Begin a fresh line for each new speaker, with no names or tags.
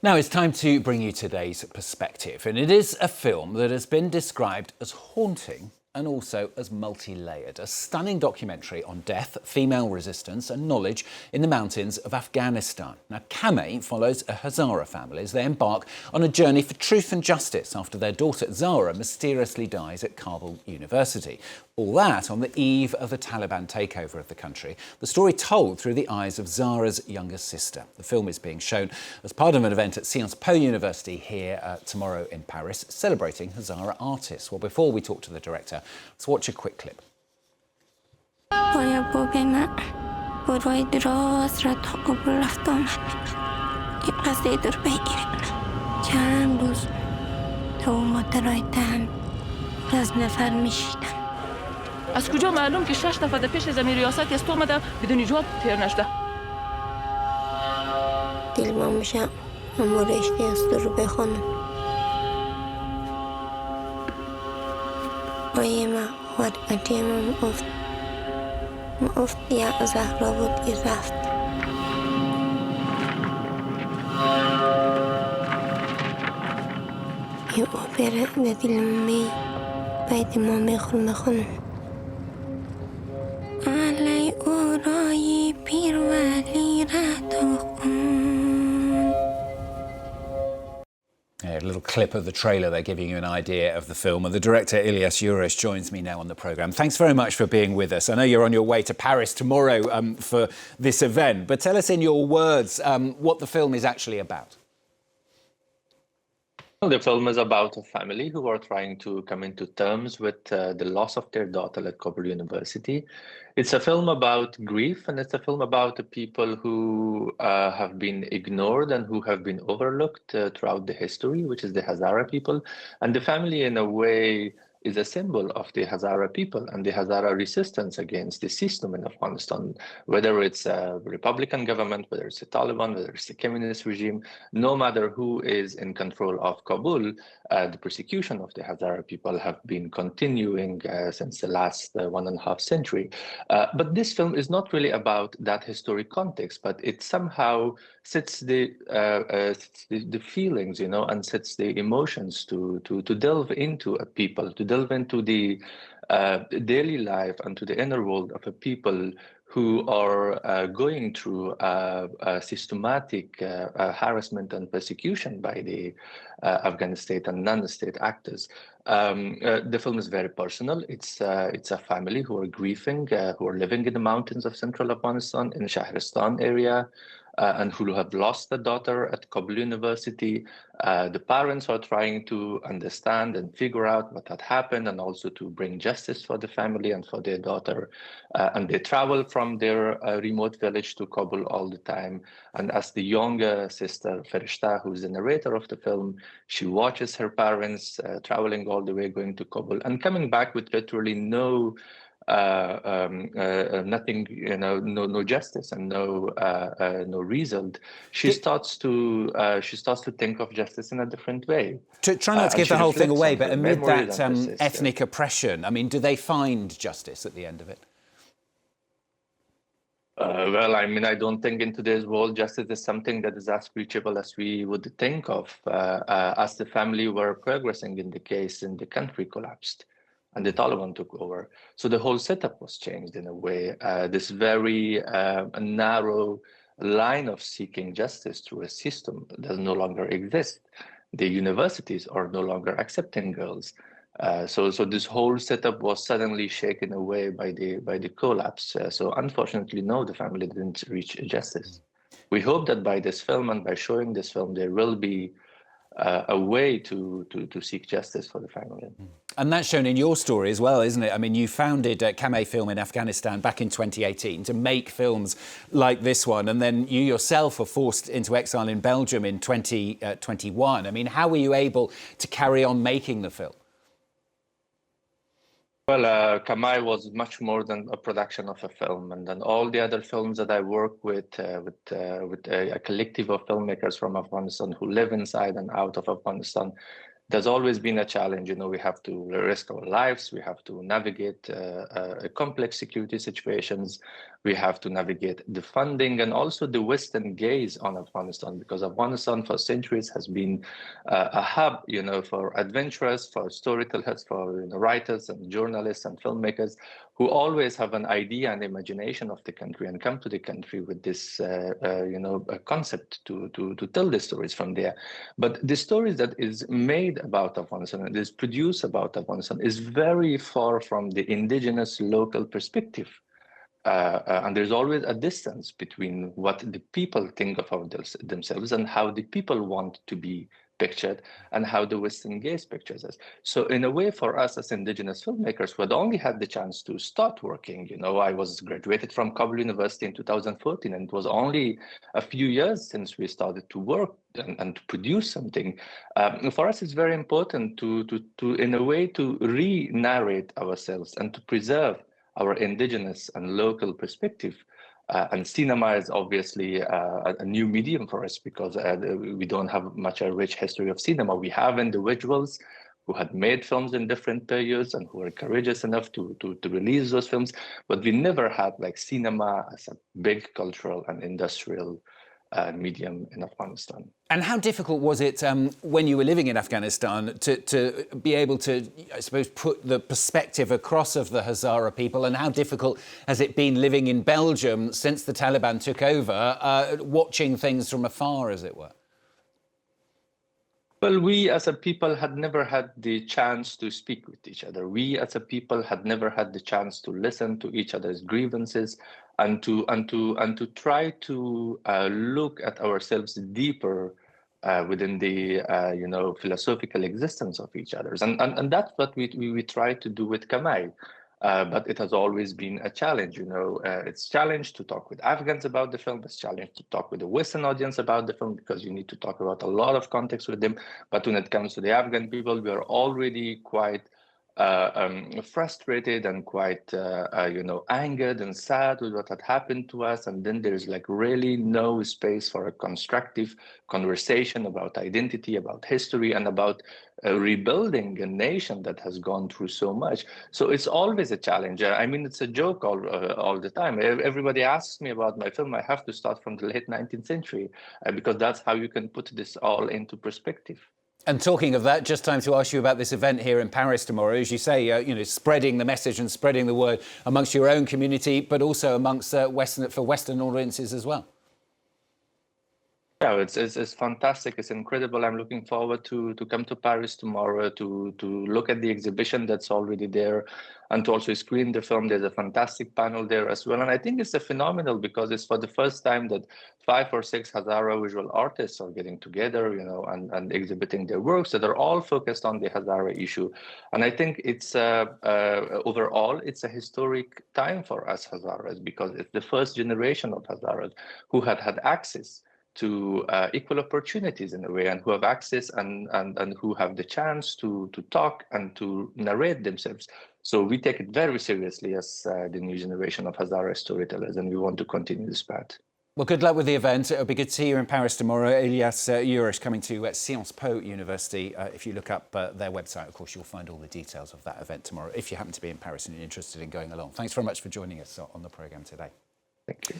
Now it's time to bring you today's perspective, and it is a film that has been described as haunting and also as multi-layered. A stunning documentary on death, female resistance and knowledge in the mountains of Afghanistan. Now, Kamay follows a Hazara family as they embark on a journey for truth and justice after their daughter Zahra mysteriously dies at Kabul University. All that on the eve of the Taliban takeover of the country. The story told through the eyes of Zahra's younger sister. The film is being shown as part of an event at Sciences Po University here tomorrow in Paris, celebrating Hazara artists. Well, before we talk to the director, let's watch a quick clip.
از کجا معلوم که 6 دفعه پیش زمین ریاست است اومده بدون جواب تیر نشده
دلم میشه اما رشته است رو بخونم آیما ودیم افت یا زهرا بود رفت یه اپرا دلم می باید ما میخونم علی اورای پیرولی
A little clip of the trailer there giving you an idea of the film. And the director, Ilyas Yourish, joins me now on the programme. Thanks very much for being with us. I know you're on your way to Paris tomorrow for this event, but tell us in your words what the film is actually about.
The film is about a family who are trying to come into terms with the loss of their daughter at Kabul University. It's a film about grief, and it's a film about the people who have been ignored and who have been overlooked throughout the history, which is the Hazara people. And the family, in a way, is a symbol of the Hazara people and the Hazara resistance against the system in Afghanistan, whether it's a Republican government, whether it's a Taliban, whether it's a communist regime, no matter who is in control of Kabul, the persecution of the Hazara people have been continuing since the last 1.5 century. But this film is not really about that historic context, but it somehow sets the feelings, and sets the emotions to delve into a people, to delve into the daily life and to the inner world of a people who are going through systematic harassment and persecution by the Afghan state and non-state actors. The film is very personal. It's a family who are grieving, who are living in the mountains of central Afghanistan, in the Shahristan area, and who have lost a daughter at Kabul University. The parents are trying to understand and figure out what had happened and also to bring justice for the family and for their daughter. And they travel from their remote village to Kabul all the time. And as the younger sister, Farishta, who's the narrator of the film, she watches her parents traveling all the way, going to Kabul and coming back with literally no nothing, no justice and no result. She starts to think of justice in a different way.
Try not to give the whole thing away, but amid that ethnic oppression, I mean, do they find justice at the end of it?
Well, I mean, I don't think in today's world justice is something that is as reachable as we would think of. As the family were progressing in the case, and the country collapsed and the Taliban took over. So the whole setup was changed in a way. This very narrow line of seeking justice through a system does no longer exist. The universities are no longer accepting girls. So this whole setup was suddenly shaken away by the collapse. So unfortunately, no, the family didn't reach justice. We hope that by this film and by showing this film, there will be a way to seek justice for the family.
And that's shown in your story as well, isn't it? I mean, you founded Kamay Film in Afghanistan back in 2018 to make films like this one, and then you yourself were forced into exile in Belgium in 2021. I mean, how were you able to carry on making the film?
Well, Kamay was much more than a production of a film, and then all the other films that I work with a collective of filmmakers from Afghanistan who live inside and out of Afghanistan. there's always been a challenge. We have to risk our lives. We have to navigate complex security situations. We have to navigate the funding and also the Western gaze on Afghanistan, because Afghanistan for centuries has been a hub, for adventurers, for storytellers, for writers and journalists and filmmakers who always have an idea and imagination of the country and come to the country with this, a concept to tell the stories from there. But the stories that is made about Afghanistan and is produced about Afghanistan is very far from the indigenous local perspective. And there's always a distance between what the people think of themselves and how the people want to be pictured and how the Western gaze pictures us. So in a way, for us as indigenous filmmakers who had only had the chance to start working, I was graduated from Kabul University in 2014, and it was only a few years since we started to work and to produce something. For us, it's very important to in a way, to re-narrate ourselves and to preserve our indigenous and local perspective. And cinema is obviously a new medium for us, because we don't have much a rich history of cinema. We have individuals who had made films in different periods and who were courageous enough to release those films, but we never had like cinema as a big cultural and industrial medium in Afghanistan.
And how difficult was it when you were living in Afghanistan to be able to, I suppose, put the perspective across of the Hazara people? And how difficult has it been living in Belgium since the Taliban took over, watching things from afar, as it were?
Well, we as a people had never had the chance to speak with each other. We as a people had never had the chance to listen to each other's grievances and to try to look at ourselves deeper within the philosophical existence of each other. And that's what we try to do with Kamay. But it has always been a challenge, it's a challenge to talk with Afghans about the film. It's a challenge to talk with the Western audience about the film, because you need to talk about a lot of context with them. But when it comes to the Afghan people, we are already quite frustrated and quite, angered and sad with what had happened to us. And then there's like really no space for a constructive conversation about identity, about history, and about rebuilding a nation that has gone through so much. So it's always a challenge. I mean, it's a joke all the time. Everybody asks me about my film. I have to start from the late 19th century because that's how you can put this all into perspective.
And talking of that, just time to ask you about this event here in Paris tomorrow. As you say, spreading the message and spreading the word amongst your own community, but also amongst Western audiences as well.
Yeah, it's fantastic. It's incredible. I'm looking forward to come to Paris tomorrow to look at the exhibition that's already there and to also screen the film. There's a fantastic panel there as well. And I think it's a phenomenal because it's for the first time that 5 or 6 Hazara visual artists are getting together, and exhibiting their works that are all focused on the Hazara issue. And I think it's overall, it's a historic time for us Hazaras, because it's the first generation of Hazaras who had access to equal opportunities in a way, and who have access and who have the chance to talk and to narrate themselves. So we take it very seriously as the new generation of Hazara storytellers, and we want to continue this path.
Well, good luck with the event. It'll be good to see you in Paris tomorrow. Ilyas Yourish coming to Sciences Po University. If you look up their website, of course, you'll find all the details of that event tomorrow, if you happen to be in Paris and you're interested in going along. Thanks very much for joining us on the programme today.
Thank you.